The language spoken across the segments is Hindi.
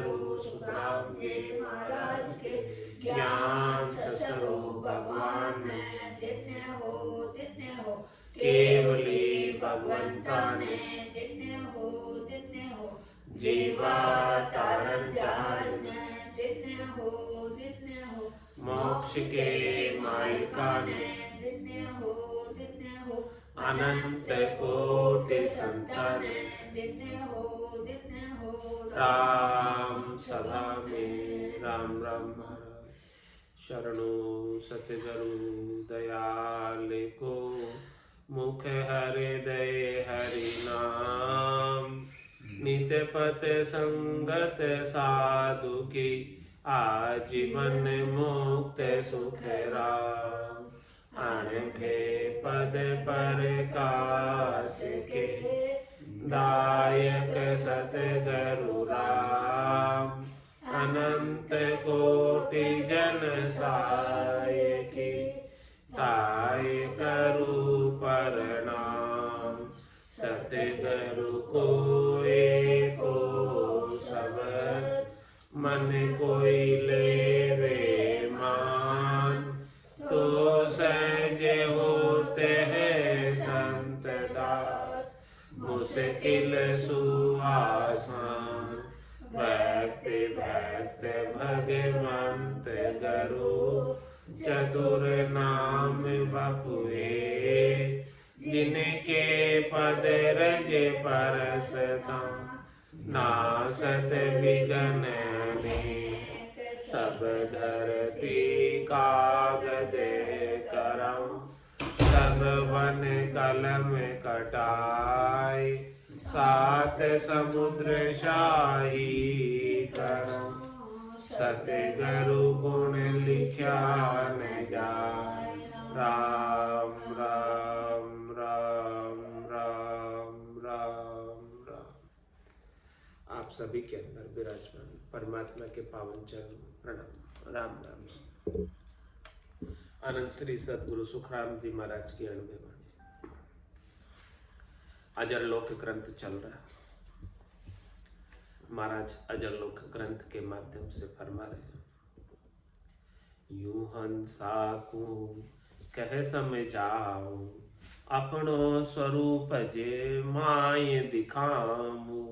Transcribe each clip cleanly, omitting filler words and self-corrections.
गुरु सुखराम जी महाराज के ज्ञान ससरो भगवान में दिन्य हो केवली भगवंता ने दिन्य हो जीवा तारण जाल ने दिन्य हो मोक्ष के मालिका ने दिन्य हो अनंत कोटि संतान दिन्य हो राम सभा में राम राम महाराज शरणो सतगुरु दयाल को मुख हृदय हरि नाम नित पत संगत साधु की आजीवन मुक्त सुख राम अणभे पद प्रकाश के दायक सतगुरु राम अनंत कोटि जन साय की ताय करु प्रणाम सतगुरु को एको शब्द मन कोई लेवे मान तो सहज होते हैं संत दास मुश्किल सुआसान भक्ति भक्त भगवंत गुरु चतुर नाम बपुए जिनके पद रज परसता नासत विघ्न सब धरती कागद करम सब वन कलम कटाई सात समुद्र शाही करम सतगुरु गुण लिख्या न जाय राम राम राम राम राम राम। आप सभी के अंदर विराजमान परमात्मा के पावन चरण प्रणाम राम राम। आनंद श्री सदगुरु सुखराम जी महाराज की अणुभे वाणी अजर लोक ग्रंथ चल रहा है। महाराज अजर लोक ग्रंथ के माध्यम से फरमा रहे हैं, यूं हंसा को कह समझाओ अपनो स्वरूप जे माय दिखाऊं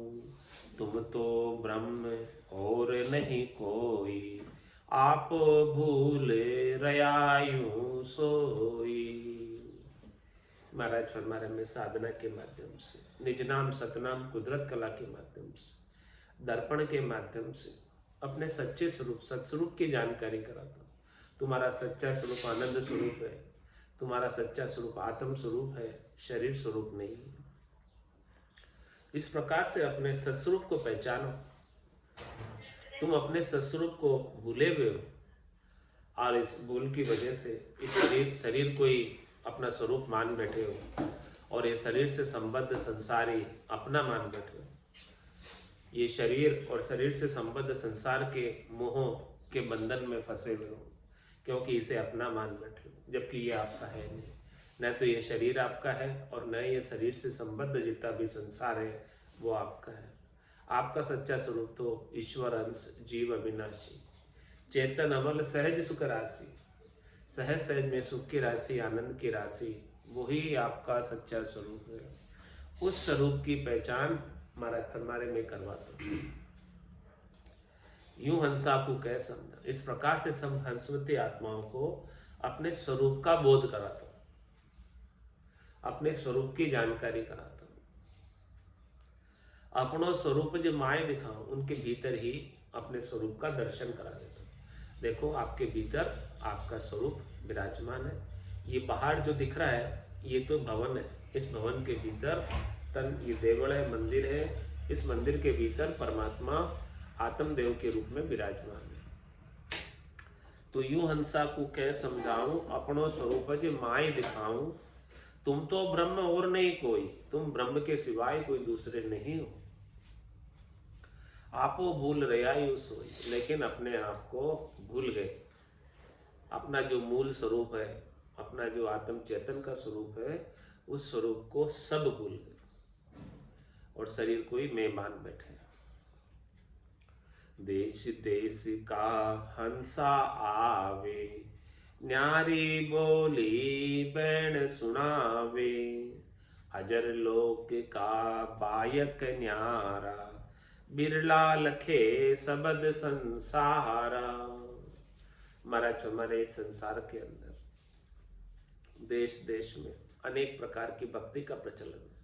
तुम तो ब्रह्म और नहीं कोई आप भूल रयायु सोई। महाराज फरमा रहे में साधना के माध्यम से निज नाम सतनाम कुदरत कला के माध्यम से दर्पण के माध्यम से अपने सच्चे स्वरूप सत्स्वरूप की जानकारी कराता हूँ। तुम्हारा सच्चा स्वरूप आनंद स्वरूप है, तुम्हारा सच्चा स्वरूप आत्म स्वरूप है, शरीर स्वरूप नहीं है। इस प्रकार से अपने सत्स्वरूप को पहचानो। तुम अपने सत्स्वरूप को भूले हुए हो और इस भूल की वजह से इस शरीर को ही अपना स्वरूप मान बैठे हो और ये शरीर से संबद्ध संसार ही अपना मान बैठे हो। ये शरीर और शरीर से संबद्ध संसार के मोहों के बंधन में फंसे हुए हो क्योंकि इसे अपना मान बैठे हो, जबकि ये आपका है नहीं। न तो ये शरीर आपका है और न ये शरीर से संबद्ध जितना भी संसार है वो आपका है। आपका सच्चा स्वरूप तो ईश्वर अंश जीव अविनाशी चेतन अमल सहज सुख राशि, सहज सहज में सुख की राशि आनंद की राशि वही आपका सच्चा स्वरूप है। उस स्वरूप की पहचान महाराज फरमारे में करवाता हूँ। यूं हंसा को कह समझा, इस प्रकार से सब हंसवती आत्माओं को अपने स्वरूप का बोध कराता हूँ, अपने स्वरूप की जानकारी कराता हूँ। अपनो स्वरूप जो माए दिखाऊं उनके भीतर ही अपने स्वरूप का दर्शन करा देता हूँ। देखो आपके भीतर आपका स्वरूप विराजमान है। ये बाहर जो दिख रहा है ये तो भवन है, इस भवन के भीतर ये देवल है, मंदिर है। इस मंदिर के भीतर परमात्मा आत्मदेव के रूप में विराजमान है। तो यूं हंसा को कह समझाऊं अपनो स्वरूप जो माए दिखाऊं तुम तो ब्रह्म और नहीं कोई, तुम ब्रह्म के सिवाय कोई दूसरे नहीं हो। आपो भूल रयायु सोई, लेकिन अपने आप को भूल गए। अपना जो मूल स्वरूप है, अपना जो आत्म चेतन का स्वरूप है, उस स्वरूप को सब भूल गए और शरीर को ही मैं मान बैठे। देश देश का हंसा आवे, न्यारी बोली बैण सुनावे, अजर लोक का बायक न्यारा, बिरला लखे सबद संसारा। महाराज हमारे संसार के अंदर देश देश में अनेक प्रकार की भक्ति का प्रचलन है,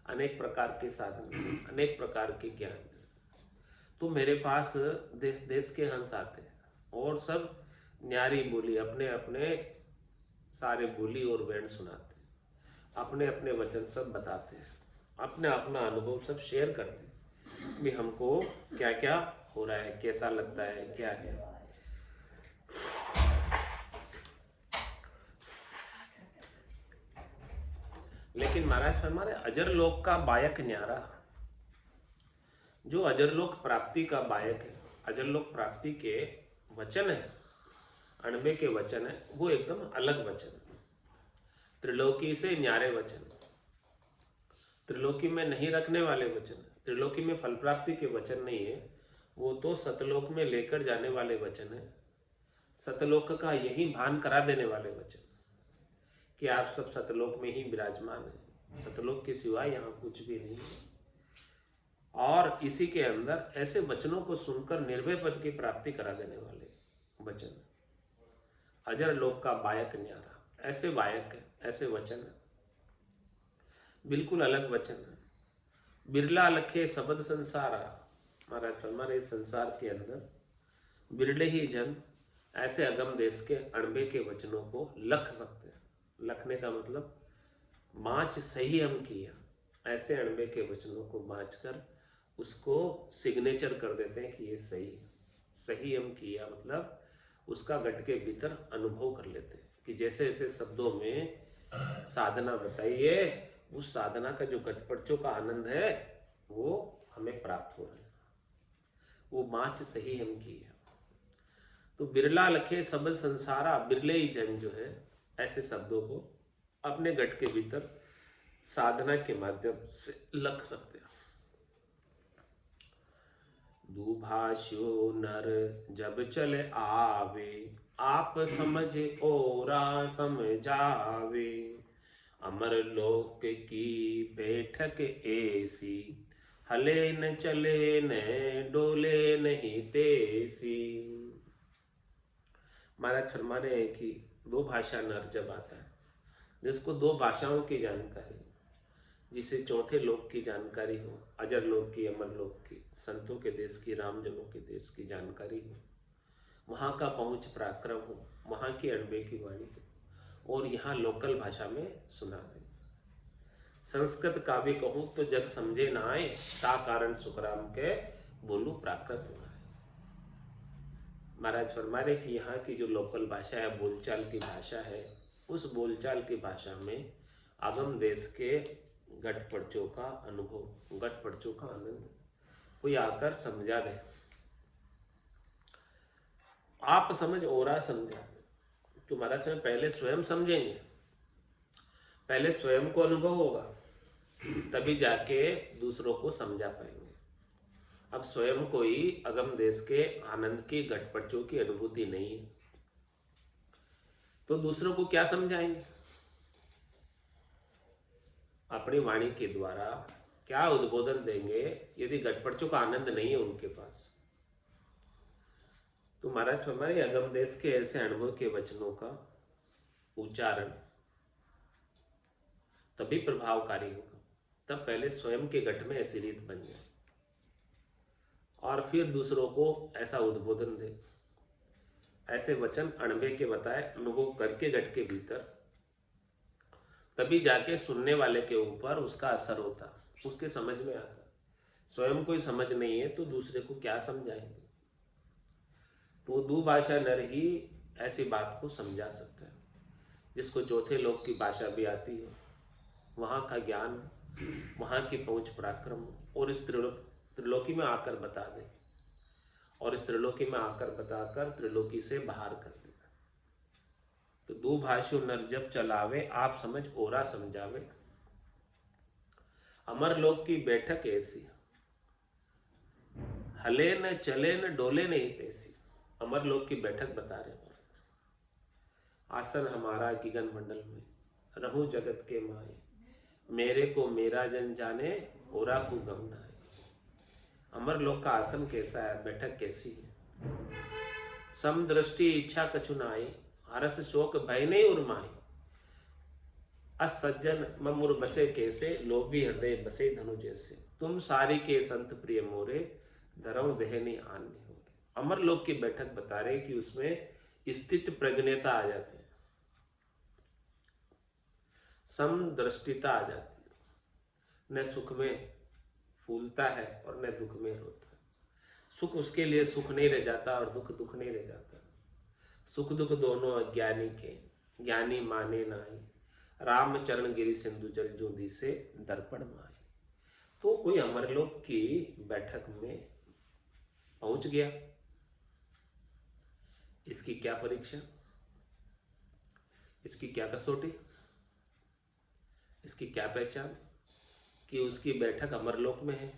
अनेक प्रकार के साधन है, अनेक प्रकार के ज्ञान है। तो मेरे पास देश देश के हंस आते हैं और सब न्यारी बोली अपने अपने सारे बोली और बैंड सुनाते हैं, अपने अपने वचन सब बताते हैं, अपने अपना अनुभव सब शेयर करते हैं भी हमको क्या क्या हो रहा है, कैसा लगता है, क्या है। लेकिन महाराज हमारे अजर लोक का बायक न्यारा, जो अजरलोक प्राप्ति का बायक है, अजरलोक प्राप्ति के वचन है, अणबे के वचन है, वो एकदम अलग वचन है, त्रिलोकी से न्यारे वचन, त्रिलोकी में नहीं रखने वाले वचन, त्रिलोकी में फल प्राप्ति के वचन नहीं है, वो तो सतलोक में लेकर जाने वाले वचन है, सतलोक का यही भान करा देने वाले वचन कि आप सब सतलोक में ही विराजमान हैं, सतलोक के सिवाय यहाँ कुछ भी नहीं है। और इसी के अंदर ऐसे वचनों को सुनकर निर्भय पद की प्राप्ति करा देने वाले वचन, अजर लोक का बायक न्यारा, ऐसे बायक है, ऐसे वचन है, बिल्कुल अलग वचन है। बिरला लखे सबद संसारा, महाराज हमारे संसार के अंदर बिरले ही जन ऐसे अगम देश के अणबे के वचनों को लख सकते हैं। लखने का मतलब बाँच सही हम किया, ऐसे अणबे के वचनों को बाँच कर उसको सिग्नेचर कर देते हैं कि ये सही है। सही हम किया मतलब उसका गट के भीतर अनुभव कर लेते हैं कि जैसे ऐसे शब्दों में साधना बताइए, उस साधना का जो गटपड़चों का आनंद है वो हमें प्राप्त हो रहा है, वो बाँच सही हम किया। तो बिरला लखे सबद संसारा, बिरले ही जन जो है ऐसे शब्दों को अपने गट के भीतर साधना के माध्यम से लख सकते हैं। दुभाष्यो नर जब चले आवे, आप समझे ओरा समझावे, अमर लोक की बैठक ऐसी, हले न चले न डोले नहीं तेसी। महाराज फरमाने हैं कि दो भाषा नर जब आता है, जिसको दो भाषाओं की जानकारी, जिसे चौथे लोक की जानकारी हो, अजर लोक की, अमर लोक की, संतों के देश की, रामजनों के देश की जानकारी हो, वहाँ का पहुँच पराक्रम हो, वहाँ की अणबे की वाणी हो और यहाँ लोकल भाषा में सुना दे। संस्कृत काव्य कहूँ तो जग समझे ना आए, ता कारण सुखराम के बोलू प्राकृत हुआ है। महाराज फरमा रहे कि यहाँ की जो लोकल भाषा है, बोलचाल की भाषा है, उस बोलचाल की भाषा में आगम देश के गटपड़चों का अनुभव, गटपड़चों का आनंद कोई आकर समझा दे। आप समझ ओरा समझा, तो महाराज में पहले स्वयं समझेंगे, पहले स्वयं को अनुभव होगा, तभी जाके दूसरों को समझा पाएंगे। अब स्वयं को ही अगम देश के आनंद की गटपड़चों की अनुभूति नहीं है तो दूसरों को क्या समझाएंगे? अपनी वाणी के द्वारा क्या उद्बोधन देंगे यदि गटपड़चों का आनंद नहीं है उनके पास? तो महाराज हमारे अगम देश के ऐसे अनुभव के वचनों का उच्चारण तभी प्रभावकारी होगा, तब पहले स्वयं के गट में ऐसी रीत बन जाए और फिर दूसरों को ऐसा उद्बोधन दे, ऐसे वचन अणबे के बताए, अनुभव करके गट के भीतर, तभी जाके सुनने वाले के ऊपर उसका असर होता, उसके समझ में आता। स्वयं कोई समझ नहीं है तो दूसरे को क्या समझाएंगे? तो दुभाषा नर ही ऐसी बात को समझा सकता है, जिसको चौथे लोक की भाषा भी आती है, वहाँ का ज्ञान, वहाँ की पहुँच पराक्रम, और इस त्रिलोकी में आकर बता दे, और इस त्रिलोकी में आकर बताकर त्रिलोकी से बाहर कर दे। तो दुभाषो नर जब चलावे, आप समझ ओरा समझावे, अमर लोक की बैठक ऐसी, हले न चले न डोले नहीं तैसी। अमर लोक की बैठक बता रहे हैं। आसन हमारा गिगन मंडल में, रहूं जगत के माए, मेरे को मेरा जन जाने, ओरा को गम नाए। अमर लोक का आसन कैसा है, बैठक कैसी है। सम दृष्टि इच्छा कछु नाई, हरस शोक भय नहीं उर्माई। असज्जन ममुर बसे कैसे, लोभी हृदय बसे धनु जैसे। तुम सारी के संत प्रिय मोरे, धरम देहनी आन हो। अमर लोक की बैठक बता रहे कि उसमें स्थित प्रज्ञता आ जाती है, समदृष्टिता आ जाती है। न सुख में फूलता है और न दुख में रोता है। सुख उसके लिए सुख नहीं रह जाता और दुख दुख नहीं रह जाता। सुख दुख दोनों अज्ञानी के, ज्ञानी माने नाई। राम चरण गिरि सिंधु जल जूदी से दर्पण माए। तो कोई अमरलोक की बैठक में पहुंच गया, इसकी क्या परीक्षा, इसकी क्या कसौटी, इसकी क्या पहचान कि उसकी बैठक अमरलोक में है,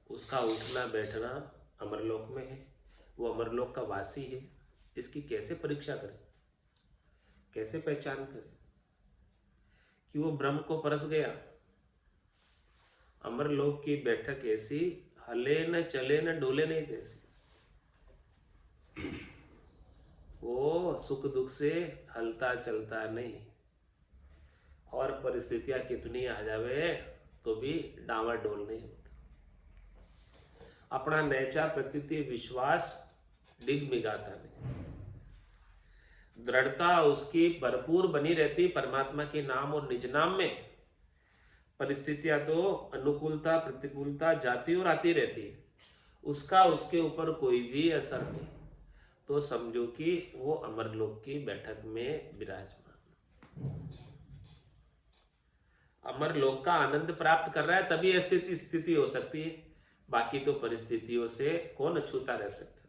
उसका उठना बैठना अमरलोक में है, वो अमरलोक का वासी है। इसकी कैसे परीक्षा करें, कैसे पहचान करें कि वो ब्रह्म को परस गया। अमरलोक की बैठक ऐसी, हले न चले न डोले नहीं तैसी। वो सुख दुख से हलता चलता नहीं, और परिस्थितियां कितनी आ जावे तो भी डावाडोल नहीं होता। अपना नैचा प्रकृति विश्वास डिगमिगाता नहीं, दृढ़ता उसकी भरपूर बनी रहती परमात्मा के नाम और निज नाम में। परिस्थितियां तो अनुकूलता प्रतिकूलता जाती और आती रहती है, उसका उसके ऊपर कोई भी असर नहीं। तो समझो कि वो अमरलोक की बैठक में विराजमान, अमरलोक का आनंद प्राप्त कर रहा है, तभी स्थिति हो सकती है। बाकी तो परिस्थितियों से कौन अछूता रह सकता।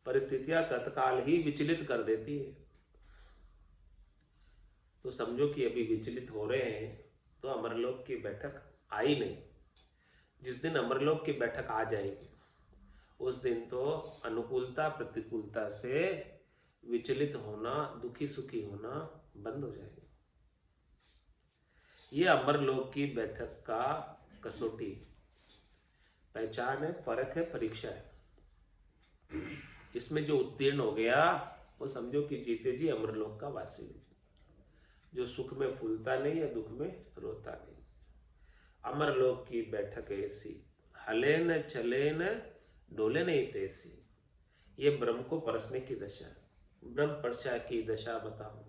परिस्थितियां तत्काल ही विचलित कर देती है। तो समझो कि अभी विचलित हो रहे हैं तो अमरलोक की बैठक आई नहीं। जिस दिन अमरलोक की बैठक आ जाएगी उस दिन तो अनुकूलता प्रतिकूलता से विचलित होना, दुखी सुखी होना बंद हो जाएगा। ये अमरलोक की बैठक का कसौटी, पहचान है, परख है, परीक्षा है। इसमें जो उत्तीर्ण हो गया वो समझो कि जीते जी अमरलोक का वासी है, जो सुख में फूलता नहीं है, दुख में रोता नहीं। अमरलोक की बैठक ऐसी, हले न चले न डोले नहीं तैसी। ये ब्रह्म को परसने की दशा है। ब्रह्म परसा की दशा बताऊं,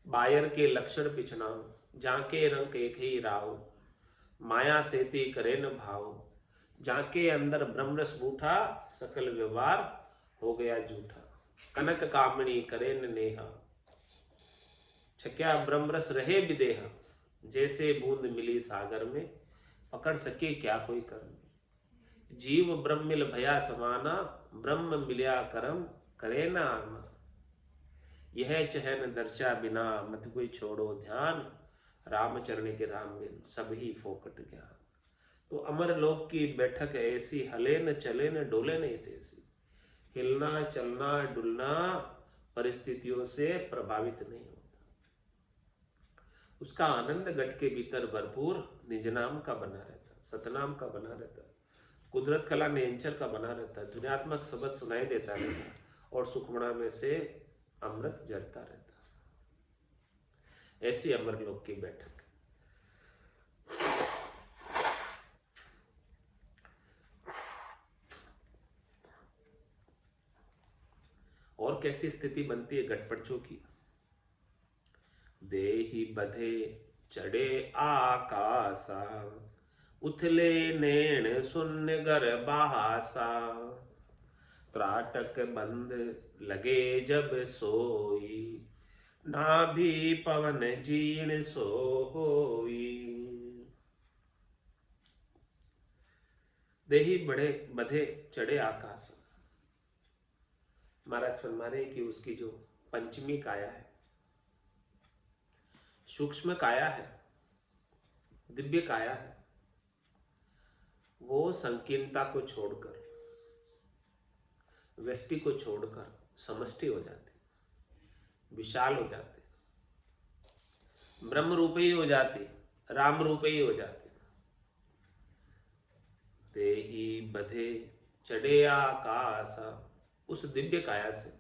बायर के लक्षण पिछनाऊ, जाके रंग एक ही राव, माया सेती करे न भाव। जाके अंदर ब्रह्म रस बूठा, सकल व्यवहार हो गया झूठा। कनक कामणी करे न नेहा, छक्या ब्रह्म रस रहे विदेहा। जैसे बूंद मिली सागर में, पकड़ सके क्या कोई कर्म। जीव ब्रह्म मिल भया समाना, ब्रह्म मिल्या करम करे न आना। यह चहन दर्शा बिना, मत कोई छोड़ो ध्यान। रामचरण के राम बिन सब ही फोकट ज्ञान। तो अमर लोक की बैठक ऐसी, हले न चले न डोले नहीं तैसी। हिलना चलना डुलना परिस्थितियों से प्रभावित नहीं होता। उसका आनंद गट के भीतर भरपूर निज नाम का बना रहता, सतनाम का बना रहता, कुदरत कला नेंचर का बना रहता, दुनियात्मक शब्द सुनाई देता रहता और सुखमणा में से अमृत जलता रहता। ऐसी अमरलोक की बैठक। और कैसी स्थिति बनती है गटपड़चों की। देहि बधे चढ़े आकाशा, उथले नैण शून्य गर बहासा। त्राटक बंद लगे जब सोई, नाभि पवन जीर्ण सो होई। देहि बड़े बधे चढ़े आकाश। महाराज फरमा रहे कि उसकी जो पंचमी काया है, सूक्ष्म काया है, दिव्य काया है, वो संकीर्णता को छोड़कर, व्यष्टि को छोड़कर समष्टि हो जाती, विशाल हो जाती, ब्रह्म रूप ही हो जाती, राम रूप ही हो जाती। देही बधे चढ़े आकाश, उस दिव्य काया से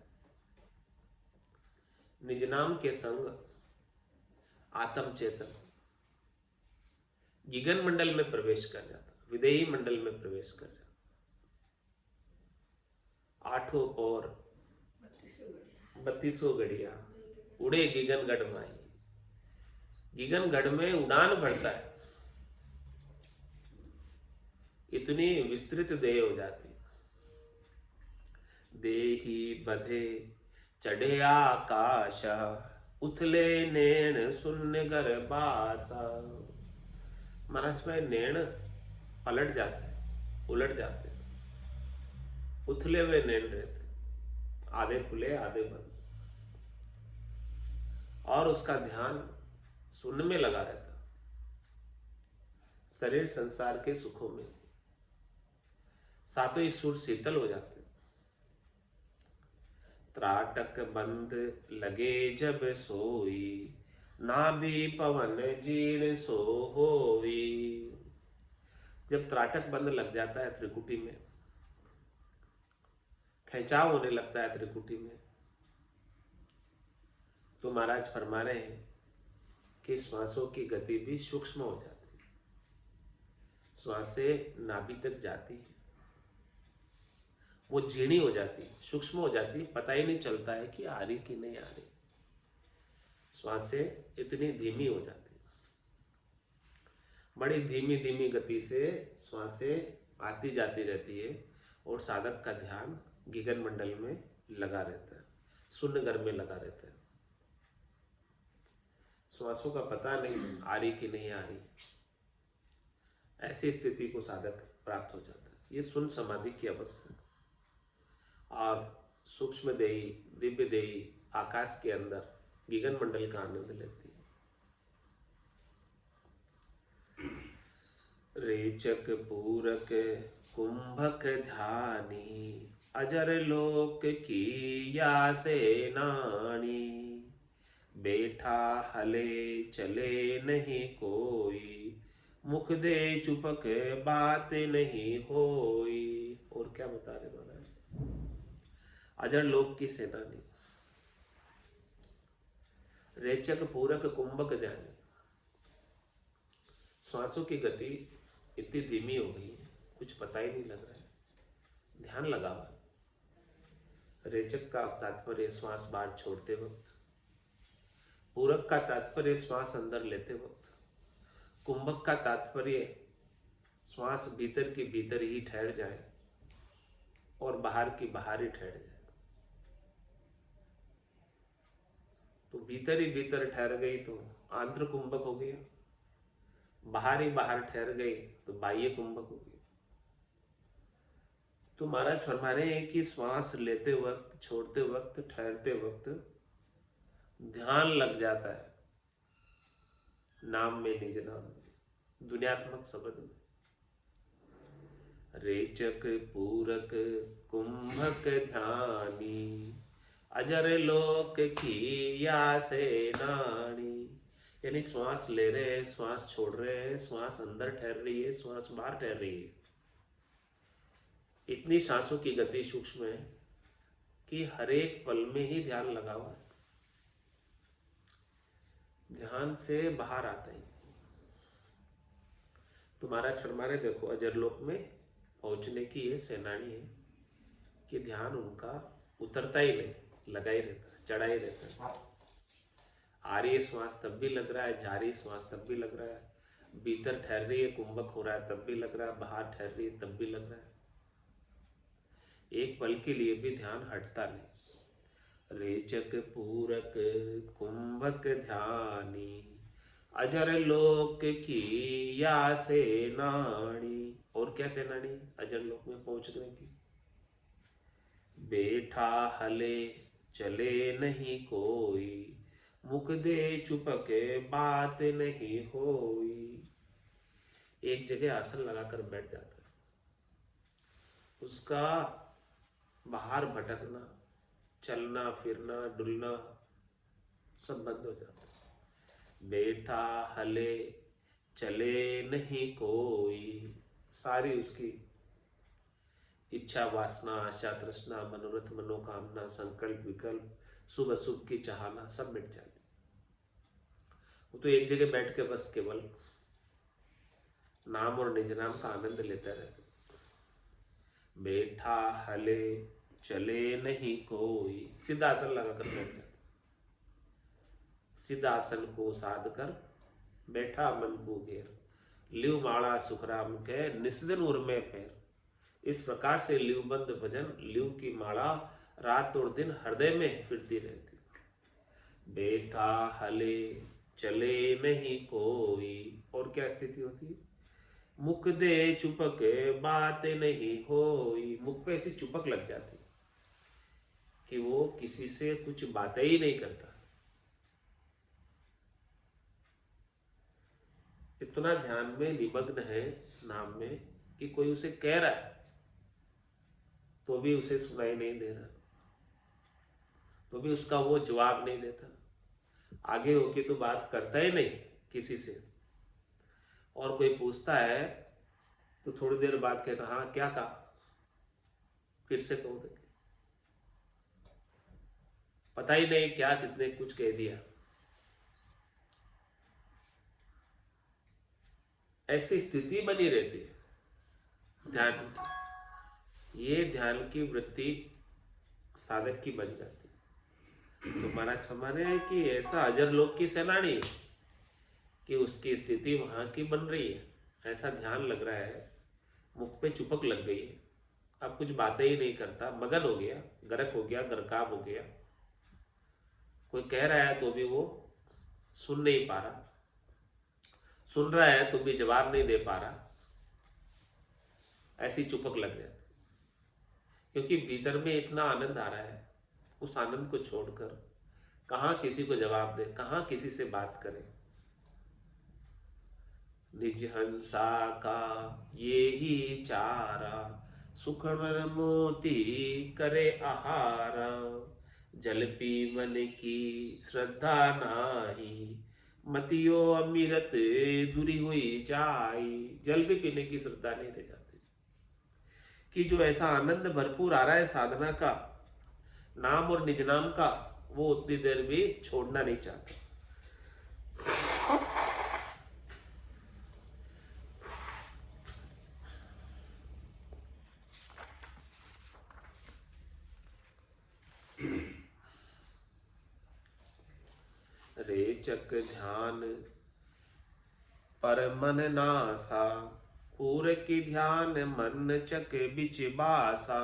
निज नाम के संग आत्म चेतन गिगन मंडल में प्रवेश कर जाता, विदेही मंडल में प्रवेश कर जाता। आठों और 32 गड़िया उड़े गिगन गढ़ माई। गिगन गढ़ में उड़ान भरता है, इतनी विस्तृत देह हो जाती। देही बधे चढ़े आकाश, उथले नैन शून्य गर्भासा। महाराज में नैन पलट जाते हैं, उलट जाते हैं, उथले हुए नैन रहते, आधे खुले आधे बंद, और उसका ध्यान शून्य में लगा रहता। शरीर संसार के सुखों में, सातों सुर शीतल हो जाते। त्राटक बंद लगे जब सोई, नाभि पवन जीर्ण सो होई। जब त्राटक बंद लग जाता है त्रिकुटी में, खिंचाव होने लगता है त्रिकुटी में, तो महाराज फरमा रहे हैं कि श्वासों की गति भी सूक्ष्म हो जाती है। श्वासें नाभि तक जाती है, वो झीणी हो जाती, सूक्ष्म हो जाती, पता ही नहीं चलता है कि आ रही कि नहीं आ रही। श्वासें इतनी धीमी हो जाती, बड़ी धीमी धीमी गति से श्वासें आती जाती रहती है, और साधक का ध्यान गिगन मंडल में लगा रहता है, शून्य घर में लगा रहता है। श्वासों का पता नहीं आ रही कि नहीं आ रही, ऐसी स्थिति को साधक प्राप्त हो जाता है। ये शून्य समाधि की अवस्था। और सूक्ष्म देही, दिव्य देही आकाश के अंदर गिगन मंडल का आनंद लेती है। रेचक पूरक कुंभक ध्यानी, अजर लोक की या सेनानी। बैठा हले चले नहीं कोई, मुख दे चुपक बात नहीं होई। और क्या बता रहे महाराज? अजर लोक की सेनानी, रेचक पूरक कुंभक ध्यानी। श्वासों की गति इतनी धीमी हो गई है, कुछ पता ही नहीं लग रहा है, ध्यान लगा हुआ। रेचक का तात्पर्य श्वास बाहर छोड़ते वक्त, पूरक का तात्पर्य श्वास अंदर लेते वक्त, कुंभक का तात्पर्य श्वास भीतर की भीतर ही ठहर जाए और बाहर की बाहर ही ठहर जाए। तो भीतर ही भीतर ठहर गई तो आंतर कुंभक हो गया, बाहर ही बाहर ठहर गई तो बाह्य कुंभक हो गया। तो महाराज फरमा रहे हैं कि श्वास लेते वक्त, छोड़ते वक्त, ठहरते वक्त ध्यान लग जाता है नाम में, निज नाम में, दुनियात्मक शब्द में। रेचक पूरक कुंभक ध्यानी, अजर लोक की या सेनानी। यानी श्वास ले रहे हैं, श्वास छोड़ रहे हैं, श्वास अंदर ठहर रही है, श्वास बाहर ठहर रही है। इतनी सांसों की गति सूक्ष्म है कि हर एक पल में ही ध्यान लगा हुआ है, ध्यान से बाहर आता ही। तुम्हारा फरमाने देखो, अजरलोक में पहुंचने की ये सेनानी है कि ध्यान उनका उतरता ही नहीं, लगा ही रहता है, चढ़ा ही रहता है। आ रही है श्वास तब भी लग रहा है, जा रही श्वास तब भी लग रहा है, भीतर ठहर रही है कुंभक हो रहा है तब भी लग रहा है, बाहर ठहर रही है तब भी लग रहा है। एक पल के लिए भी ध्यान हटता नहीं। रेचक पूरक कुंभक ध्यानी, अजर लोक की या सेनानी। और क्या सेनानी? अजर लोक में पहुंचने की। बैठा हले चले नहीं कोई, मुख दे चुपके बात नहीं होई। एक जगह आसन लगाकर बैठ जाता है, उसका बाहर भटकना, चलना फिरना, डुलना सब बंद हो जाता है। बैठा हले चले नहीं कोई, सारी उसकी इच्छा वासना आशा तृष्णा मनोरथ मनोकामना संकल्प विकल्प शुभ अशुभ की चाहना सब मिट जाती। वो तो एक जगह बैठ के बस केवल नाम और निज नाम का आनंद लेता रहता। बैठा हले चले नहीं कोई, सीधा आसन लगाकर बैठ जाता। सीधा आसन को साध कर बैठा मन को घेर, लिव माड़ा सुखराम के निस्दिन उर में फेर। इस प्रकार से लिवबंद भजन, लिव की माला रात और दिन हृदय में फिरती रहती। बैठा हले चले नहीं कोई, और क्या स्थिति होती है? मुख दे चुपक बात नहीं होई, मुख पे ऐसी चुपक लग जाती कि वो किसी से कुछ बातें ही नहीं करता। इतना ध्यान में निमग्न है नाम में कि कोई उसे कह रहा है तो भी उसे सुनाई नहीं दे रहा, तो भी उसका वो जवाब नहीं देता, आगे होके तो बात करता ही नहीं किसी से। और कोई पूछता है तो थोड़ी देर बाद कहता हाँ क्या कहा, फिर से कहो देखे, पता ही नहीं क्या किसने कुछ कह दिया। ऐसी स्थिति बनी रहती है ध्यान की। ये ध्यान की वृत्ति साधक की बन जाती है। तो महाराज हमारे है कि ऐसा अजर लोक की सेनानी है कि उसकी स्थिति वहां की बन रही है, ऐसा ध्यान लग रहा है, मुख पे चुपक लग गई है, अब कुछ बातें ही नहीं करता, मगन हो गया, गर्क हो गया, गरकाब हो गया। कोई कह रहा है तो भी वो सुन नहीं पा रहा, सुन रहा है तो भी जवाब नहीं दे पा रहा, ऐसी चुपक लग जाती। क्योंकि भीतर में इतना आनंद आ रहा है, उस आनंद को छोड़कर कहाँ किसी को जवाब दे, कहाँ किसी से बात करे। निज हंसा का ये ही चारा, सुखमन मोती करे आहारा। जल पी मन की श्रद्धा नाही, मतियो अमीरत दूरी हुई जाई। जल भी पीने की श्रद्धा नहीं रह जाती कि जो ऐसा आनंद भरपूर आ रहा है साधना का, नाम और निज नाम का, वो उतनी देर भी छोड़ना नहीं चाहता। रेचक ध्यान पर मन नासा, पूर की ध्यान मन चक बिच बासा।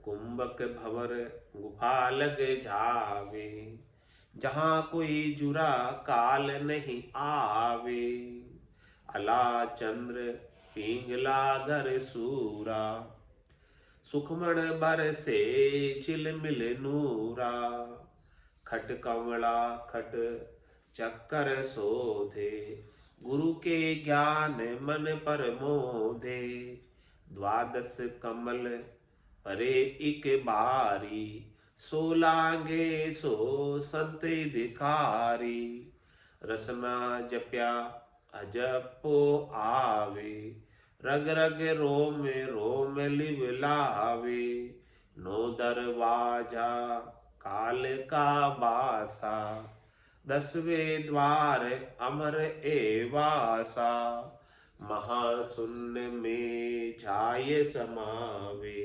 कुंभक भवर गुफा लग जावे, जहाँ कोई जुरा काल नहीं आवे। अला चंद्र पिंगला घर सूरा, सुखमण बर से चिलमिल नूरा। खट कमला खट चक्कर सोधे, गुरु के ज्ञान मन पर मोधे। द्वादश कमल परे एक बारी, सो लांगे सो संत धिकारी। रसना जप्या अजपो आवे, रग रग रोम रोम लिव लावे। नो दरवाजा काल का बासा, 10वें द्वार अमर एवासा। महाशून्य में जाय समावे,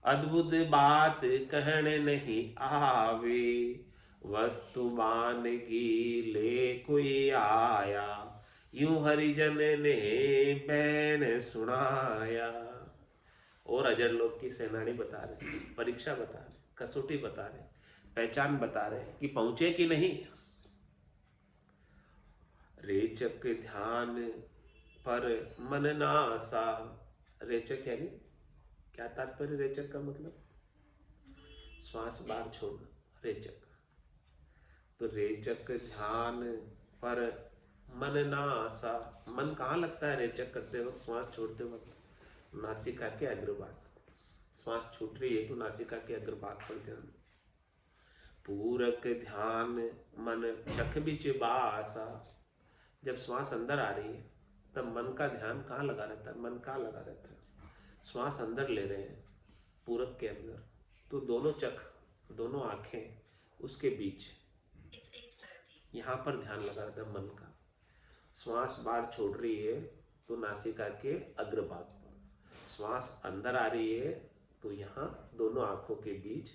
अद्भुत बात कहने नहीं आवे। वस्तुमान की ले कोई आया, यूं हरिजन ने बैन सुनाया। और अजर लोक की सेनानी बता रहे, परीक्षा बता रहे, कसौटी बता रहे, पहचान बता रहे कि पहुंचे कि नहीं। रेचक ध्यान पर मन नासा। रेचक यानी क्या तात्पर्य? रेचक का मतलब श्वास बाहर छोड़ना, रेचक। तो रेचक ध्यान पर मन नासा, मन कहाँ लगता है रेचक करते वक्त, श्वास छोड़ते वक्त? नासिका के अग्रभाग, श्वास छूट रही है तो नासिका के अग्रभाग पर ध्यान। पूरक ध्यान मन चख बिच बासा, जब श्वास अंदर आ रही है तब मन का ध्यान कहाँ लगा रहता है? मन कहाँ लगा रहता है? श्वास अंदर ले रहे हैं पूरक के अंदर, तो दोनों चख, दोनों आंखें, उसके बीच यहाँ पर ध्यान लगा रहता है मन का। श्वास बाहर छोड़ रही है तो नासिका के अग्रभाग पर, श्वास अंदर आ रही है तो यहाँ दोनों आंखों के बीच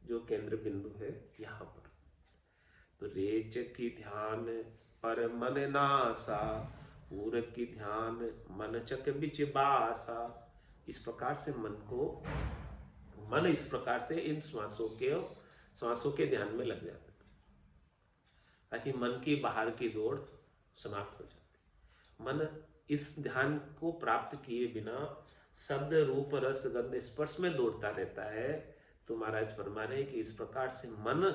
जो केंद्र बिंदु है यहाँ पर। तो रेच की ध्यान पर मन नासा, पूरक की ध्यान मन चक बिच बासा। इस प्रकार से मन इस प्रकार से इन श्वासों के ध्यान में लग जाता है, ताकि मन की बाहर की दौड़ समाप्त हो जाती। मन इस ध्यान को प्राप्त किए बिना शब्द रूप रस गंध स्पर्श में दौड़ता रहता है। तो महाराज फरमा रहे हैं कि इस प्रकार से मन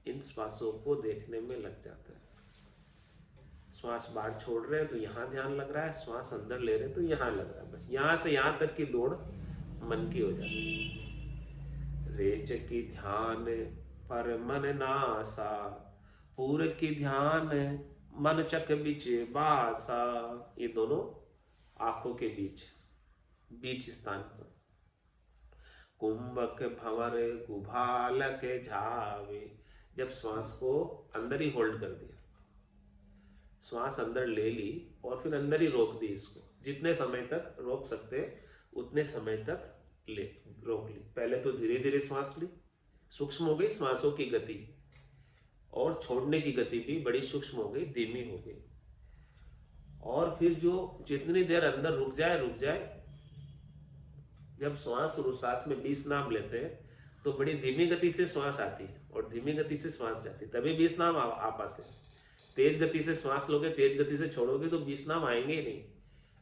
इन श्वासों को देखने में लग जाता है। श्वास बाहर छोड़ रहे हैं तो यहाँ ध्यान लग रहा है, श्वास अंदर ले रहे हैं तो यहाँ लग रहा है। बस यहाँ से यहाँ तक की दौड़ मन की हो जाती है। रेच की ध्यान पर मन नासा, पूरक की ध्यान मन चक बिच बासा। ये दोनों आंखों के बीच स्थान पर। कुंभक भंवर गुभालक झावे, जब श्वास को अंदर ही होल्ड कर दिया, श्वास अंदर ले ली और फिर अंदर ही रोक दी, इसको जितने समय तक रोक सकते उतने समय तक रोक ली। पहले तो धीरे धीरे श्वास ली, सूक्ष्म हो गई श्वासों की गति, और छोड़ने की गति भी बड़ी सूक्ष्म हो गई, धीमी हो गई। और फिर जो जितनी देर अंदर रुक जाए, जब श्वास और उच्छ्वास में 20 नाम लेते हैं तो बड़ी धीमी गति से श्वास आती है और धीमी गति से श्वास जाती है, तभी 20 नाम आ पाते हैं। तेज गति से श्वास लोगे, तेज गति से छोड़ोगे तो 20 नाम आएंगे ही नहीं।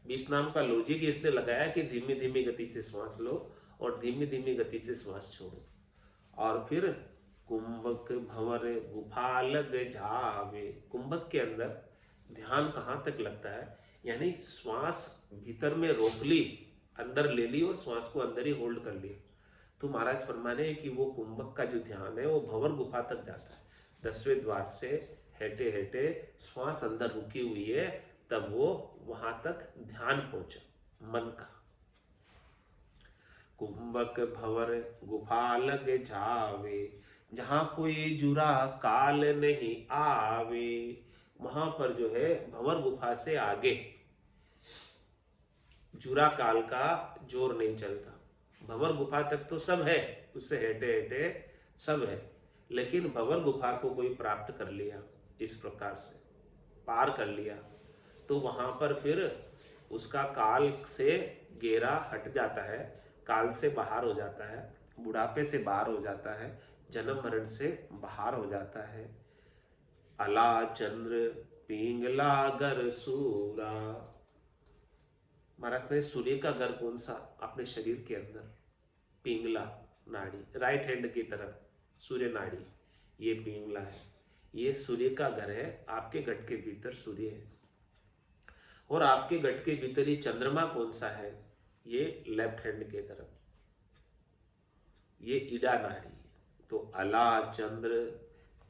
20 नाम का लॉजिक इसने लगाया कि धीमी धीमी गति से श्वास लो और धीमी धीमी गति से श्वास छोड़ो। और फिर कुंभक भंवर गुफालग झावे, कुंभक के अंदर ध्यान कहाँ तक लगता है? यानी श्वास भीतर में रोक ली, अंदर ले ली और श्वास को अंदर ही होल्ड कर लिया। तो महाराज फरमाने हैं कि वो कुंभक का जो ध्यान है वो भंवर गुफा तक जाता है। 10वें द्वार से हेटे हेटे श्वास अंदर रुकी हुई है, तब वो वहां तक ध्यान पहुंचा मन का। कुंभक भंवर गुफा लग जावे, जहां कोई जुरा काल नहीं आवे। वहां पर जो है भंवर गुफा से आगे जुरा काल का जोर नहीं चलता। भंवर गुफा तक तो सब है, उससे हेटे हेटे सब है, लेकिन भंवर गुफा को कोई प्राप्त कर लिया, इस प्रकार से पार कर लिया, तो वहां पर फिर उसका काल से घेरा हट जाता है, काल से बाहर हो जाता है, बुढ़ापे से बाहर हो जाता है, जन्म मरण से बाहर हो जाता है। अला चंद्र पिंगला गर सूरा। महाराज में सूर्य का घर कौन सा? अपने शरीर के अंदर पिंगला नाड़ी, राइट हैंड की तरफ सूर्य नाड़ी, ये पिंगला है, ये सूर्य का घर है। आपके गट के भीतर सूर्य है और आपके गट के भीतर ये चंद्रमा कौन सा है? ये लेफ्ट हैंड के तरफ, ये ईडा नाड़ी। तो अला चंद्र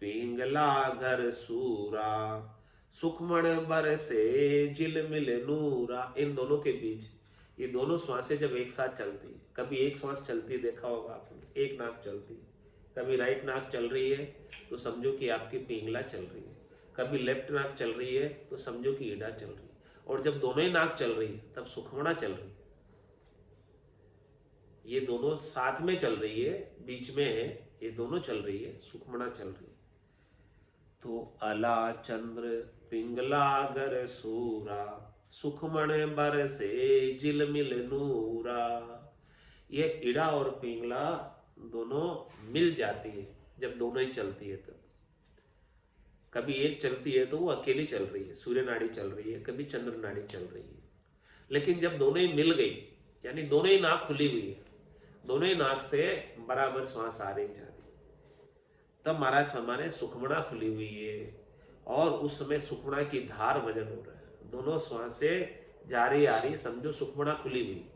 पिंगला घर सूरा, सुखमण बरसे झिलमिल नूरा। इन दोनों के बीच ये दोनों श्वासें जब एक साथ चलती है, कभी एक श्वास चलती देखा होगा आपने, एक नाक चलती है, कभी राइट नाक चल रही है तो समझो कि आपकी पिंगला चल रही है, कभी लेफ्ट नाक चल रही है तो समझो कि ईडा चल रही है, और जब दोनों ही नाक चल रही है तब सुखमणा चल रही है। ये दोनों साथ में चल रही है, बीच में है, ये दोनों चल रही है, सुखमणा चल रही है। तो अला चंद्र पिंगला गर सूरा, सुखमण बरसे झिलमिल नूरा। ये ईड़ा और पिंगला दोनों मिल जाती है जब दोनों ही चलती है तब। कभी एक चलती है तो वो अकेली चल रही है, सूर्य नाड़ी चल रही है, कभी चंद्र नाड़ी चल रही है, लेकिन जब दोनों ही मिल गई, यानी दोनों ही नाक खुली हुई है, दोनों ही नाक से बराबर श्वास आ रही जा रही, तब महाराज फरमाने सुखमणा खुली हुई है और उस समय सुखमणा की धार वजन हो रहा है, दोनों श्वासें जा रही आ रही, समझो सुखमणा खुली हुई।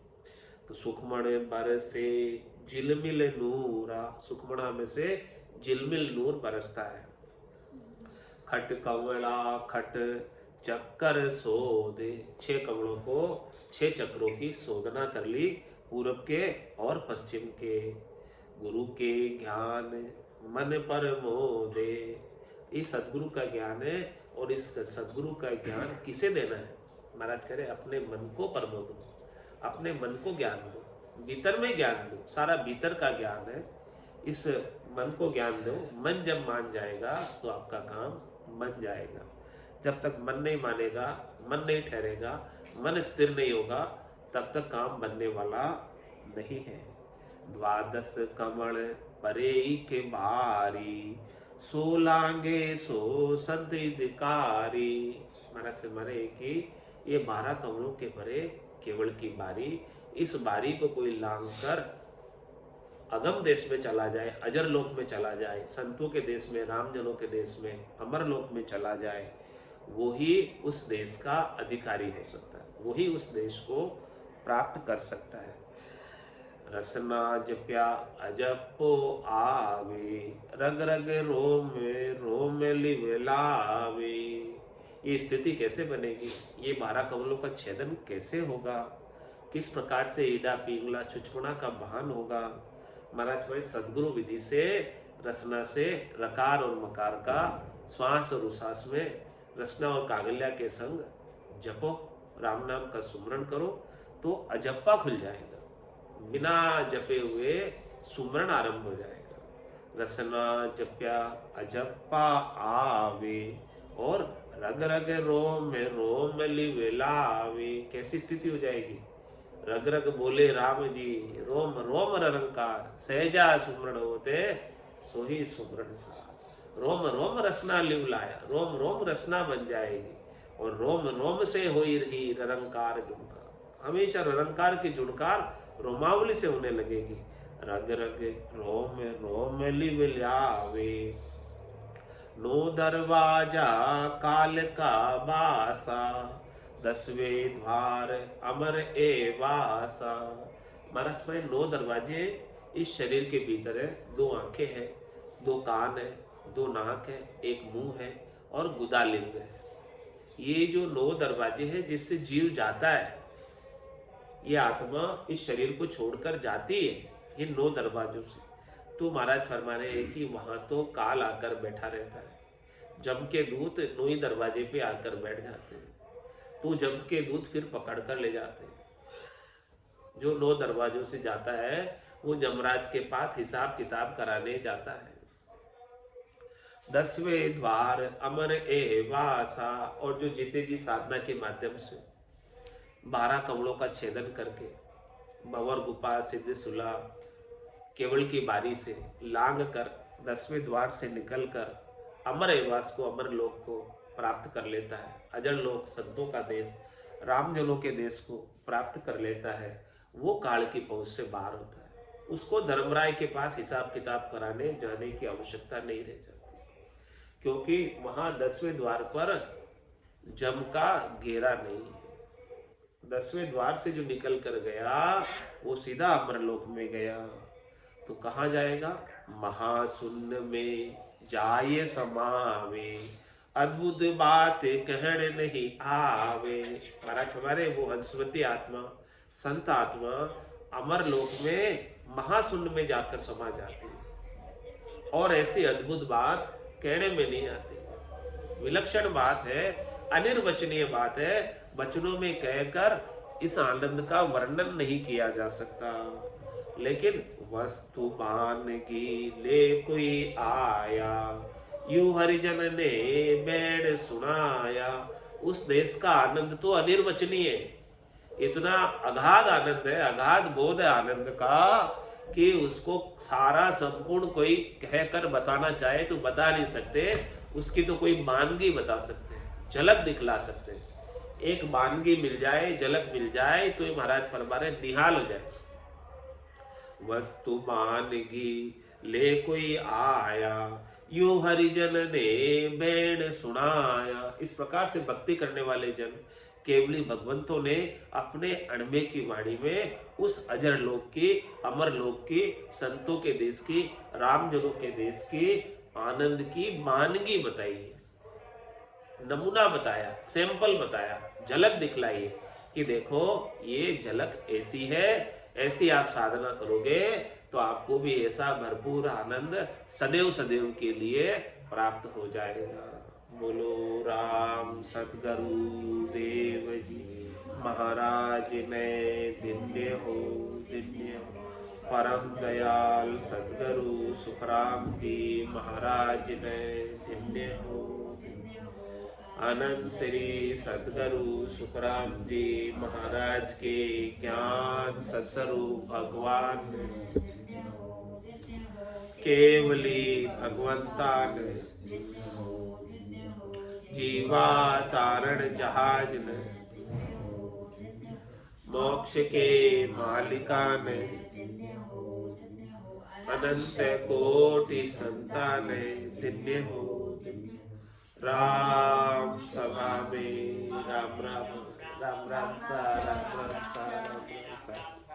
तो सुखमण बरसे झिलमिल नूरा, सुखमणा में से झिलमिल नूर बरसता है। खट कमला खट चक्कर शोधे, 6 कमलों को 6 चक्रों की शोधना कर ली, पूर्व के और पश्चिम के। गुरु के ज्ञान मन पर मोदे, इस सदगुरु का ज्ञान है, और इस सदगुरु का ज्ञान किसे देना है? महाराज कह रहे अपने मन को परमो दो, अपने मन को ज्ञान दो, भीतर में ज्ञान दो, सारा भीतर का ज्ञान है, इस मन को ज्ञान दो। मन जब मान जाएगा तो आपका काम बन जाएगा। जब तक मन नहीं मानेगा, मन नहीं ठहरेगा, मन स्थिर नहीं होगा, तब तक काम बनने वाला नहीं है। 12 कमल परे के भारी, 16 सो संधिकारी। महाराज से मरे कि ये 12 कमलों के परे केवल की बारी, इस बारी को कोई लांग कर अगम देश में चला जाए, अजर लोक में चला जाए, संतों के देश में, रामजनों के देश में, अमर लोक में चला जाए, वो ही उस देश का अधिकारी हो सकता है, वही उस देश को प्राप्त कर सकता है। रसना जप्या अजपो आवे, रग रग रोम रोम लिवलावे। ये स्थिति कैसे बनेगी? ये 12 कमलों का छेदन कैसे होगा? किस प्रकार से ईडा पिंगला छुचपुना का भान होगा? महाराज भाई सदगुरु विधि से, रसना से रकार और मकार का श्वास और उसास में, रसना और कागल्या के संग जपो, राम नाम का सुमरण करो तो अजप्पा खुल जाएगा। बिना जपे हुए सुमरण आरंभ हो जाएगा। रसना जप्या अजप्पा आवे, और रग रग रोम रोम लिवलावे। कैसी स्थिति हो जाएगी? रग रग बोले राम जी, रोम रोम रंकार, सहजा सुमरण होते सो ही सुमरण सा। रोम रोम रसना लिवलाया, रोम रोम रसना बन जाएगी, और रोम रोम से हो रही रंकार जुड़कार, हमेशा रंकार की जुड़कार रोमावली से होने लगेगी। रग रग रोम रोम लिवलावे, नो दरवाजा काल का बासा, 10वें द्वार अमर ए वासा। महाराज भाई 9 दरवाजे इस शरीर के भीतर है। 2 आंखें हैं, 2 कान है, 2 नाक है, 1 मुंह है और गुदालिंग है। ये जो 9 दरवाजे हैं जिससे जीव जाता है, ये आत्मा इस शरीर को छोड़कर जाती है इन 9 दरवाजों से। तो महाराज फरमा रहे हैं कि वहां तो काल आकर बैठा रहता है, जम के दूत 9 ही दरवाजे पे आकर बैठ जाते हैं, तो जम के दूत फिर पकड़ कर ले जाते हैं। जो 9 दरवाजों से जाता है वो जमराज के पास हिसाब किताब कराने जाता है। 10वें द्वार अमर ए वासा, और जो जीते जी साधना के माध्यम से 12 कमलों का छेदन करके भंवर गुफा सिद्ध सुला केवल की बारी से लांग कर 10वें द्वार से निकल कर अमर एवास को, अमर लोक को प्राप्त कर लेता है, अजर लोक संतों का देश, रामजनों के देश को प्राप्त कर लेता है, वो काल की पहुंच से बाहर होता है। उसको धर्मराय के पास हिसाब किताब कराने जाने की आवश्यकता नहीं रह जाती, क्योंकि वहां 10वें द्वार पर जम का घेरा नहीं है। 10वें द्वार से जो निकल कर गया वो सीधा अमरलोक में गया। तो कहाँ जाएगा? महाशून्य में जाए समावे, अद्भुत बात कहने नहीं आवे। महाराज हमारे वो हंसवती आत्मा, संत आत्मा अमर लोक में महाशून्य में जाकर समा जाती है, और ऐसी अद्भुत बात कहने में नहीं आती। विलक्षण बात है, अनिर्वचनीय बात है, वचनों में कहकर इस आनंद का वर्णन नहीं किया जा सकता। लेकिन वस्तु पान की ले कोई आया, यू हरिजन ने बैठ सुनाया। उस देश का आनंद तो अनिर्वचनीय है, इतना अगाध आनंद है, अगाध बोध है आनंद का, कि उसको सारा संपूर्ण कोई कहकर बताना चाहे तो बता नहीं सकते। उसकी तो कोई मानगी बता सकते हैं, झलक दिखला सकते हैं। एक मानगी मिल जाए, झलक मिल जाए तो महाराज फरमाने निहाल हो जाए। वस्तु मानगी ले कोई आया, यूं हरिजन ने बैठ सुनाया। इस प्रकार से भक्ति करने वाले जन केवली भगवंतों ने अपने अणमे की वाणी में उस अजर लोक की, अमर लोक की, संतों के देश की, राम जनों के देश की आनंद की मानगी बताई है, नमूना बताया, सैंपल बताया, झलक दिखलाई है कि देखो ये झलक ऐसी है, ऐसी आप साधना करोगे तो आपको भी ऐसा भरपूर आनंद सदैव सदैव के लिए प्राप्त हो जाएगा। बोलो राम सतगुरु देव जी महाराज ने दिव्य हो, दिव्य हो। परम दयाल सतगुरु सुखराम जी महाराज ने दिव्य हो। आनंद श्री सतगुरु सुखराम जी महाराज के ज्ञान सस्वरूप भगवान केवली भगवंतान जीवा तारण जहाज न मोक्ष के मालिकान अनंत कोटि संतान दिव्य हो। राम सभा में राम राम राम राम सा राम राम सा राम राम सा।